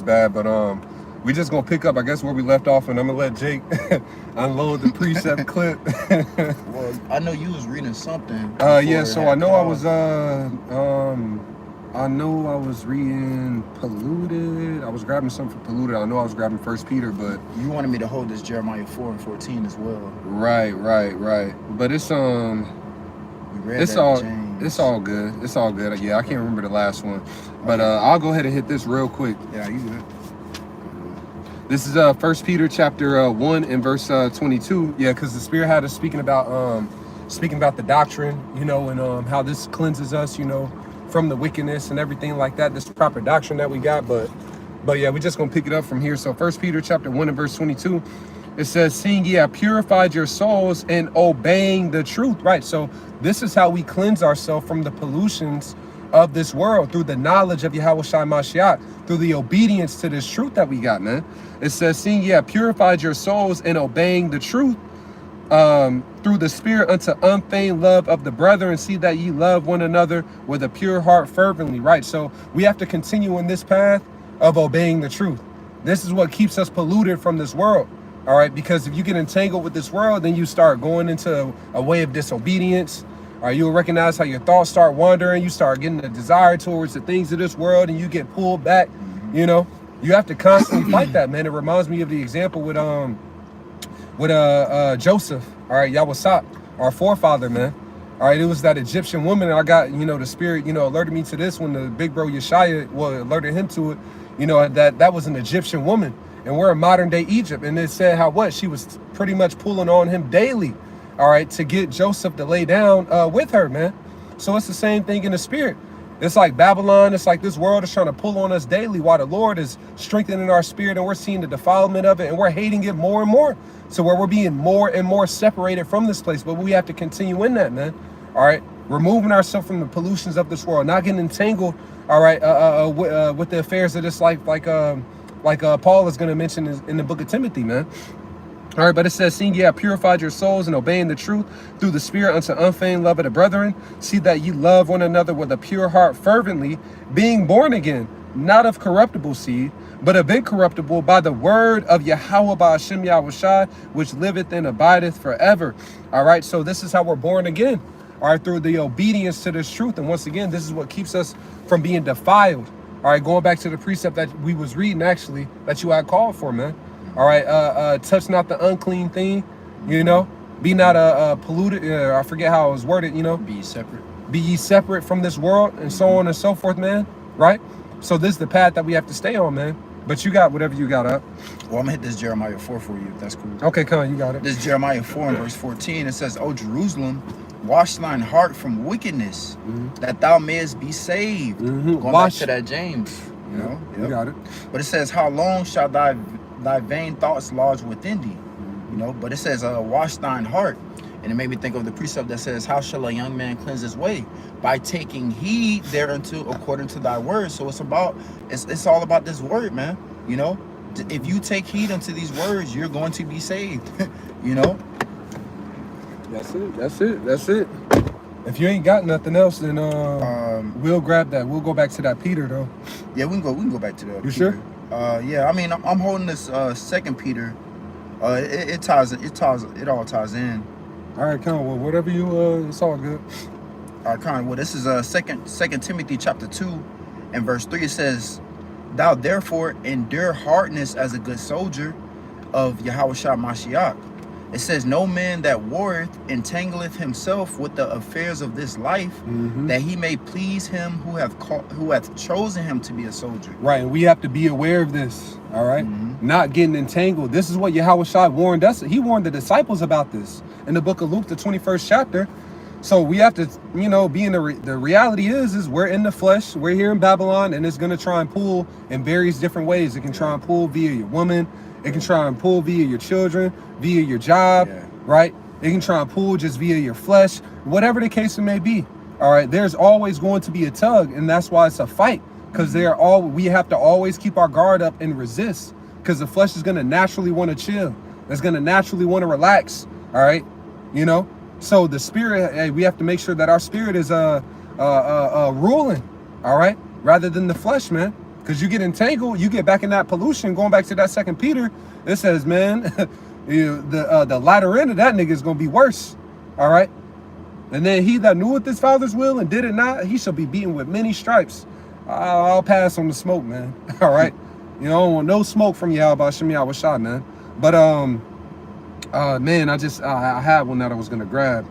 bad, but we just gonna pick up, I guess, where we left off, and I'm gonna let Jake unload the precept clip. Well, I know you was reading something. Yeah. So I know I was reading Polluted. I was grabbing something for Polluted. I know I was grabbing 1 Peter, but you wanted me to hold this Jeremiah 4:14 as well. Right. But it's it's all good. It's all good. Yeah, I can't remember the last one, but I'll go ahead and hit this real quick. Yeah, you good. This is 1 Peter chapter 1 and verse 22. Yeah, because the Spirit had us speaking about the doctrine, you know, and how this cleanses us, you know, from the wickedness and everything like that. This proper doctrine that we got, but yeah, we're just gonna pick it up from here. So 1 Peter chapter 1 and verse 22. It says, seeing ye have purified your souls in obeying the truth. Right. So this is how we cleanse ourselves from the pollutions of this world, through the knowledge of Yahawashi Mashiach, through the obedience to this truth that we got, man. It says, seeing ye have purified your souls in obeying the truth, through the Spirit unto unfeigned love of the brethren, see that ye love one another with a pure heart fervently. Right. So we have to continue in this path of obeying the truth. This is what keeps us polluted from this world. All right, because if you get entangled with this world, then you start going into a way of disobedience. All right, you'll recognize how your thoughts start wandering. You start getting a desire towards the things of this world, and you get pulled back. You know, you have to constantly fight that, man. It reminds me of the example with Joseph. All right, Yahweh, our forefather, man. All right, it was that Egyptian woman, and I got, you know, the Spirit, you know, alerted me to this when the big bro Yeshaya, alerted him to it. You know, that was an Egyptian woman. And we're in modern day Egypt. And it said how she was pretty much pulling on him daily, all right, to get Joseph to lay down with her, man. So it's the same thing in the spirit. It's like Babylon. It's like this world is trying to pull on us daily while the Lord is strengthening our spirit, and we're seeing the defilement of it, and we're hating it more and more. So where we're being more and more separated from this place. But we have to continue in that, man. All right. Removing ourselves from the pollutions of this world, not getting entangled, all right, with the affairs of this life, like Paul is going to mention in the book of Timothy, man. All right, but it says, seeing ye have purified your souls and obeying the truth through the Spirit unto unfeigned love of the brethren, see that ye love one another with a pure heart fervently, being born again, not of corruptible seed, but of incorruptible, by the word of Yahweh Ba'ashem Yahushai, which liveth and abideth forever. All right, so this is how we're born again, all right, through the obedience to this truth. And once again, this is what keeps us from being defiled. All right, going back to the precept that we was reading, actually, that you had called for, man. All right, touch not the unclean thing, you know. Be not polluted. I forget how it was worded, you know. Be ye separate. Be ye separate from this world, and so on and so forth, man. Right? So this is the path that we have to stay on, man. But you got whatever you got up. Well, I'm going to hit this Jeremiah 4 for you, if that's cool. Okay, come on, you got it. This Jeremiah 4 and verse 14, it says, O Jerusalem, wash thine heart from wickedness, that thou mayest be saved. Going back to that James, you know. You got it. But it says, how long shall thy vain thoughts lodge within thee? You know, but it says, wash thine heart. And it made me think of the precept that says, how shall a young man cleanse his way? By taking heed thereunto according to thy word. So it's all about this word, man. You know, if you take heed unto these words, you're going to be saved. You know. That's it. If you ain't got nothing else, then we'll grab that. We'll go back to that Peter though. Yeah, we can go back to that. You Peter. Sure? Yeah. I mean, I'm holding this 2 Peter. It all ties in. All right, Con. Well, whatever you it's all good. All right, Con. Well, this is Second Timothy chapter 2 and verse 3. It says, thou therefore endure hardness as a good soldier of Yahawashi Mashiach. It says, no man that warreth entangleth himself with the affairs of this life, that he may please him who hath chosen him to be a soldier. Right, and we have to be aware of this, all right? Not getting entangled. This is what Yahawashi warned us. He warned the disciples about this in the book of Luke, the 21st chapter. So we have to, you know, be in the reality is we're in the flesh. We're here in Babylon, and it's going to try and pull in various different ways. It can try and pull via your woman. It can try and pull via your children, via your job, right? It can try and pull just via your flesh, whatever the case it may be. All right, there's always going to be a tug, and that's why it's a fight, because we have to always keep our guard up and resist, because the flesh is going to naturally want to chill. It's going to naturally want to relax. All right, you know. So the spirit, we have to make sure that our spirit is ruling. All right, rather than the flesh, man. Because you get entangled, you get back in that pollution. Going back to that 2 Peter, it says, man, the latter end of that nigga is going to be worse. All right? And then he that kneweth his father's will and did it not, he shall be beaten with many stripes. I'll pass on the smoke, man. All right? You know, I don't want no smoke from Yahweh Shem Yahweh Shah, man. But, man, I had one that I was going to grab.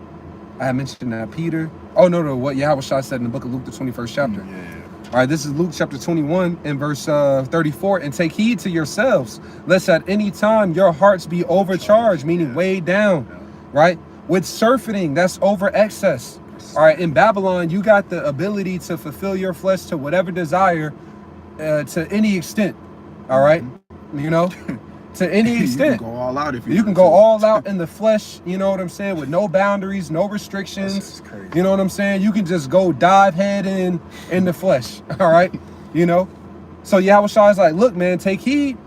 I had mentioned that Peter. Oh, no, what Yahweh Shah said in the book of Luke, the 21st chapter. Yeah. All right, this is Luke chapter 21 and verse 34. And take heed to yourselves, lest at any time your hearts be overcharged, meaning weighed down, right? With surfeiting, that's over excess. All right, in Babylon, you got the ability to fulfill your flesh to whatever desire to any extent. All right, you know, to any extent. You can go all out if you can go all out in the flesh, you know what I'm saying, with no boundaries, no restrictions. That's crazy. You know what I'm saying? You can just go dive head in the flesh. All right, you know. So Yahweh Shah is like, look, man, take heed.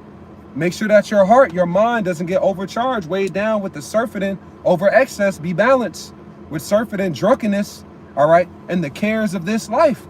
Make sure that your heart, your mind doesn't get overcharged, weighed down with the surfeiting over excess. Be balanced with surfeiting, drunkenness, all right, and the cares of this life.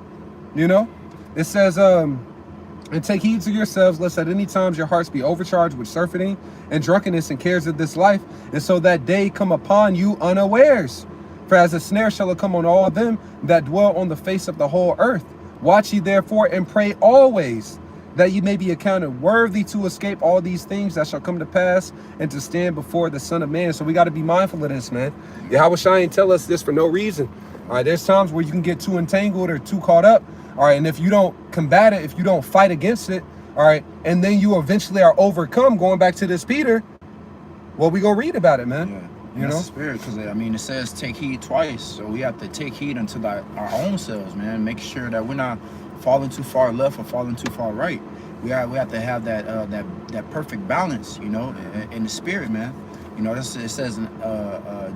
You know, it says, and take heed to yourselves, lest at any times your hearts be overcharged with surfeiting and drunkenness and cares of this life, and so that day come upon you unawares. For as a snare shall it come on all them that dwell on the face of the whole earth. Watch ye therefore and pray always, that ye may be accounted worthy to escape all these things that shall come to pass and to stand before the Son of Man. So we got to be mindful of this, man. Yahweh Shai ain't tell us this for no reason. All right, there's times where you can get too entangled or too caught up. All right, and if you don't combat it, if you don't fight against it, all right, and then you eventually are overcome, going back to this Peter, well, we gonna read about it, man. Yeah. You know, spirit, because I mean, it says take heed twice, so we have to take heed unto our own selves, man. Make sure that we're not falling too far left or falling too far right. We have to have that perfect balance, you know, in the spirit, man. You know, it says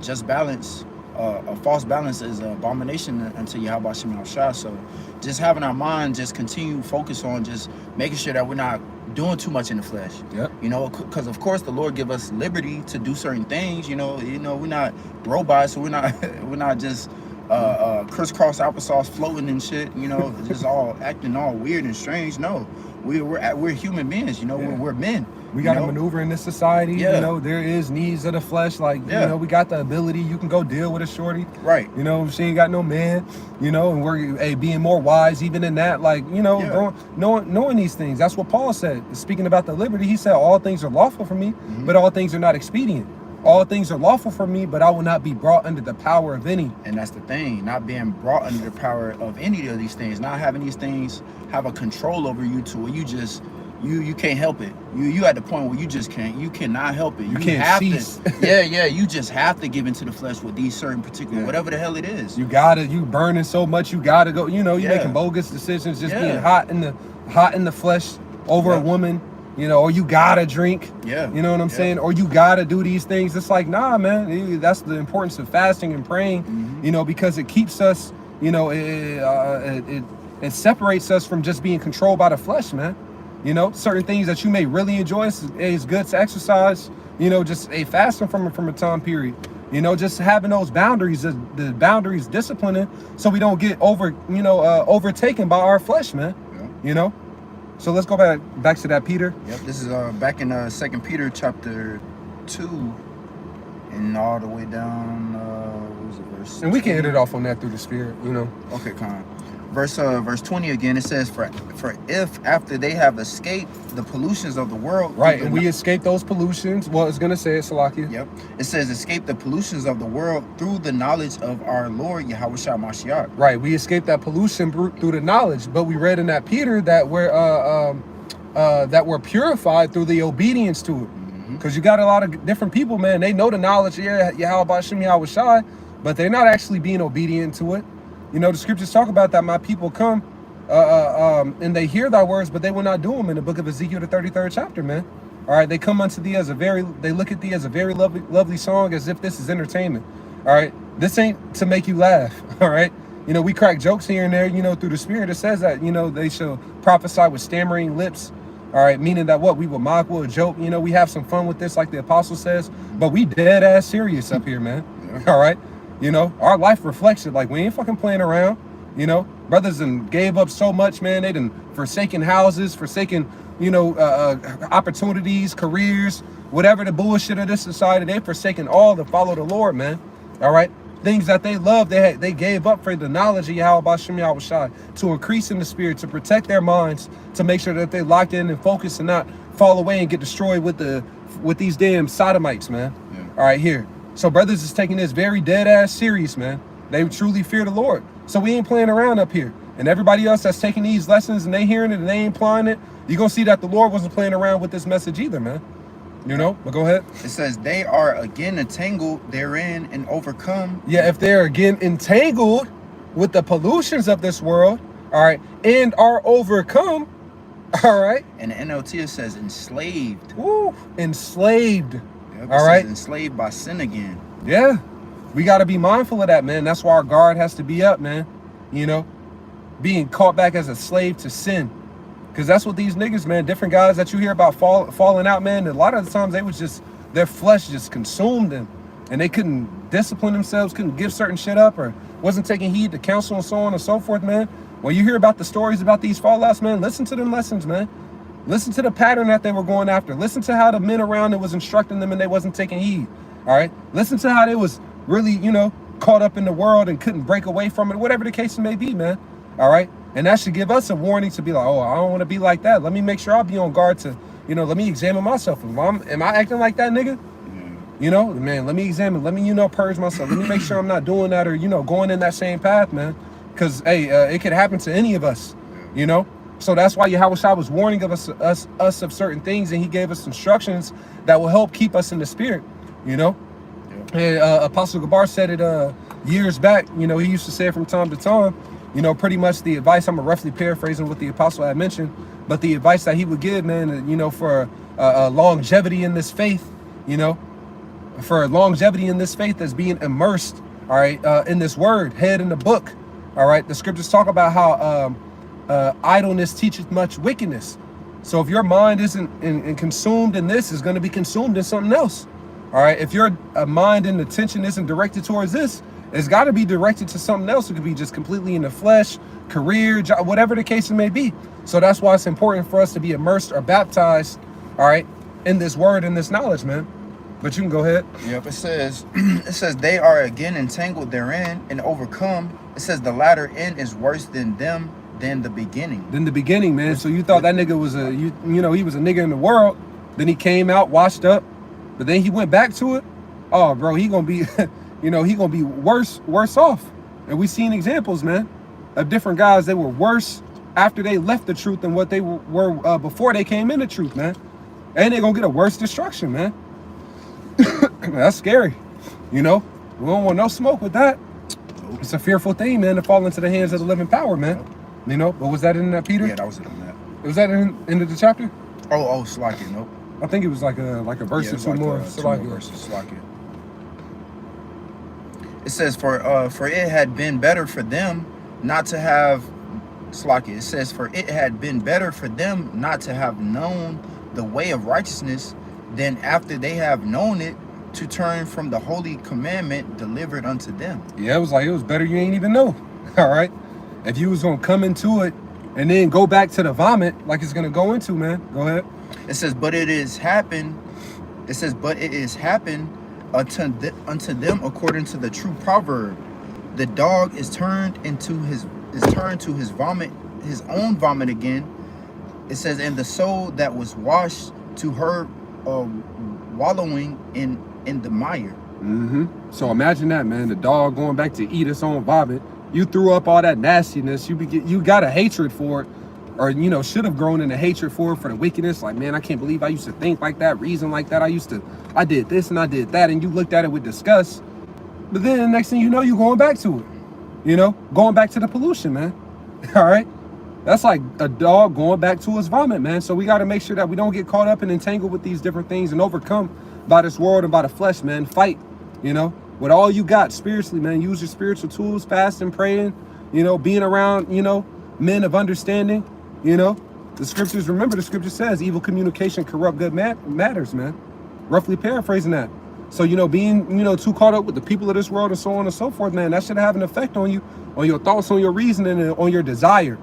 just balance. A false balance is an abomination unto Yahweh Shem Yahweh Shah. So just having our mind just continue focus on just making sure that we're not doing too much in the flesh. Yep. You know, because of course the Lord give us liberty to do certain things. You know, we're not robots, so we're not just crisscross applesauce floating and shit. You know, just all acting all weird and strange. No, we're human beings. You know, we're men. We got to maneuver in this society. Yeah. You know, there is needs of the flesh. Like, you know, we got the ability. You can go deal with a shorty. Right. You know, she ain't got no man, you know, and we're being more wise even in that. Like, you know, knowing these things. That's what Paul said. Speaking about the liberty, he said, all things are lawful for me, but all things are not expedient. All things are lawful for me, but I will not be brought under the power of any. And that's the thing, not being brought under the power of any of these things, not having these things have a control over you to where you just you can't help it. You at the point where you cannot help it. You can't have cease. To, you just have to give into the flesh with these certain particular whatever the hell it is. You burning so much, you gotta go, you know, you making bogus decisions, just being hot in the flesh over a woman, you know, or you gotta drink. Yeah. You know what I'm saying? Or you gotta do these things. It's like, nah, man, that's the importance of fasting and praying, you know, because it keeps us, you know, it separates us from just being controlled by the flesh, man. You know, certain things that you may really enjoy is good to exercise, you know, just fasting from a time period, you know, just having those boundaries, the boundaries disciplining so we don't get overtaken by our flesh, man, you know. So let's go back to that Peter. Yep, this is back in 2 Peter chapter 2 and all the way down, what was it, verse and we can hit it off on that through the spirit, you know. Okay, Con. Verse 20 again, it says, for if after they have escaped the pollutions of the world. Right, and we escape those pollutions. Well, it's going to say it, Salakia. Yep. It says, escape the pollutions of the world through the knowledge of our Lord, Yahweh Shah Mashiach. Right, we escape that pollution through the knowledge. But we read in that Peter that we're purified through the obedience to it. Because you got a lot of different people, man. They know the knowledge, Yahweh Shem Yahweh Shai, but they're not actually being obedient to it. You know, the scriptures talk about that my people come and they hear thy words, but they will not do them in the book of Ezekiel, the 33rd chapter, man. All right, they come unto thee they look at thee as a very lovely song, as if this is entertainment. All right, this ain't to make you laugh. All right, you know, we crack jokes here and there, you know, through the spirit. It says that, you know, they shall prophesy with stammering lips. All right, meaning that we will mock, we'll joke, you know, we have some fun with this, like the apostle says, but we dead ass serious up here, man. All right. You know, our life reflects it. Like, we ain't fucking playing around. You know, brothers done gave up so much, man. They done forsaken houses, forsaken, opportunities, careers, whatever the bullshit of this society. They forsaken all to follow the Lord, man. All right. Things that they love, they gave up for the knowledge of Yahweh Shem Yahweh Shai, to increase in the spirit, to protect their minds, to make sure that they locked in and focused and not fall away and get destroyed with these damn sodomites, man. Yeah. All right, here. So brothers is taking this very dead ass serious, man. They truly fear the Lord. So we ain't playing around up here. And everybody else that's taking these lessons and they hearing it and they ain't applying it, you're gonna see that the Lord wasn't playing around with this message either, man. You know, but go ahead. It says they are again entangled therein and overcome. Yeah, if they're again entangled with the pollutions of this world, all right, and are overcome, all right. And the NLT, it says enslaved. Woo, enslaved. Yep, all right. Enslaved by sin again. Yeah, we got to be mindful of that, man. That's why our guard has to be up, man. You know, being caught back as a slave to sin. Because that's what these niggas, man, different guys that you hear about falling out, man, a lot of the times they was just, their flesh just consumed them. And they couldn't discipline themselves, couldn't give certain shit up, or wasn't taking heed to counsel and so on and so forth, man. When you hear about the stories about these fallouts, man, listen to them lessons, man. Listen to the pattern that they were going after. Listen to how the men around it was instructing them and they wasn't taking heed, all right? Listen to how they was really, caught up in the world and couldn't break away from it, whatever the case may be, man, all right? And that should give us a warning to be like, oh, I don't want to be like that. Let me make sure I'll be on guard to, let me examine myself. Am I acting like that, nigga? Man, let me examine. Let me, purge myself. Let me make sure I'm not doing that or, going in that same path, man. Because, hey, it could happen to any of us, So that's why Yahweh Shai was warning of us of certain things, and he gave us instructions that will help keep us in the spirit, And Apostle Gabar said it years back. He used to say it from time to time. Pretty much the advice, I'm roughly paraphrasing what the apostle had mentioned, but the advice that he would give, man, for longevity in this faith, for longevity in this faith that's being immersed, all right, in this word, head in the book, all right. The scriptures talk about how idleness teaches much wickedness. So if your mind isn't consumed in this, it's going to be consumed in something else, all right. If your mind and attention isn't directed towards this, it's got to be directed to something else. It could be just completely in the flesh, career, job, whatever the case may be. So that's why it's important for us to be immersed or baptized, all right, in this word and this knowledge, man. But you can go ahead. Yep, it says they are again entangled therein and overcome. It says the latter end is worse than them than the beginning. Than the beginning, man. So you thought that nigga was he was a nigga in the world. Then he came out, washed up, but then he went back to it. Oh, bro, he gonna be... he gonna be worse off. And we seen examples, man, of different guys that were worse after they left the truth than what they were before they came in the truth, man. And they're gonna get a worse destruction, man. That's scary. We don't want no smoke with that. It's a fearful thing, man, to fall into the hands of the living power, man. But was that in that, Peter? Yeah, that was in that. Was that in the chapter? Oh, Slakia, nope. I think it was like a verse or two more. Two more verses, Slakia. It says, for it had been better for them not to have, Slakia, it says, for it had been better for them not to have known the way of righteousness than after they have known it to turn from the holy commandment delivered unto them. Yeah, it was better you ain't even know. All right. If you was going to come into it and then go back to the vomit like it's going to go into, man. Go ahead. It says, but it is happened unto them according to the true proverb, the dog is turned to his vomit, his own vomit again. It says, and the soul that was washed to her wallowing in the mire. So imagine that, man. The dog going back to eat its own vomit. You threw up all that nastiness. You got a hatred for it, or should have grown in a hatred for the wickedness. Like, man, I can't believe I used to think like that, reason like that. I did this and I did that, and you looked at it with disgust. But then the next thing you know, you're going back to it. Going back to the pollution, man. All right. That's like a dog going back to his vomit, man. So we got to make sure that we don't get caught up and entangled with these different things and overcome by this world and by the flesh, man. Fight, with all you got spiritually, man. Use your spiritual tools, fasting, praying, being around, men of understanding, The scriptures, remember the scripture says evil communication corrupt good matters, man. Roughly paraphrasing that. So, you know, being, you know, too caught up with the people of this world and so on and so forth, man, that should have an effect on you, on your thoughts, on your reasoning, and on your desire,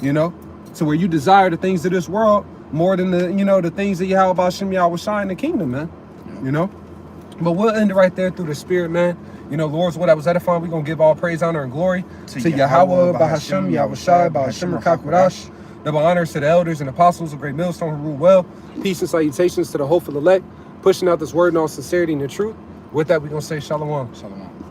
you know, to where you desire the things of this world more than the, you know, the things that you have about Shem Yahweh Shai in the kingdom, man, you know. But we'll end it right there through the spirit, man. You know, Lord's what I was edifying. We're going to give all praise, honor, and glory to Yahweh, Bahashem, Yahweh Shai, Bahashem, Rakakwadash. Double honors to the elders and apostles of Great Millstone who rule well. Peace and salutations to the hopeful elect, pushing out this word in all sincerity and the truth. With that, we're going to say shalom. Shalom.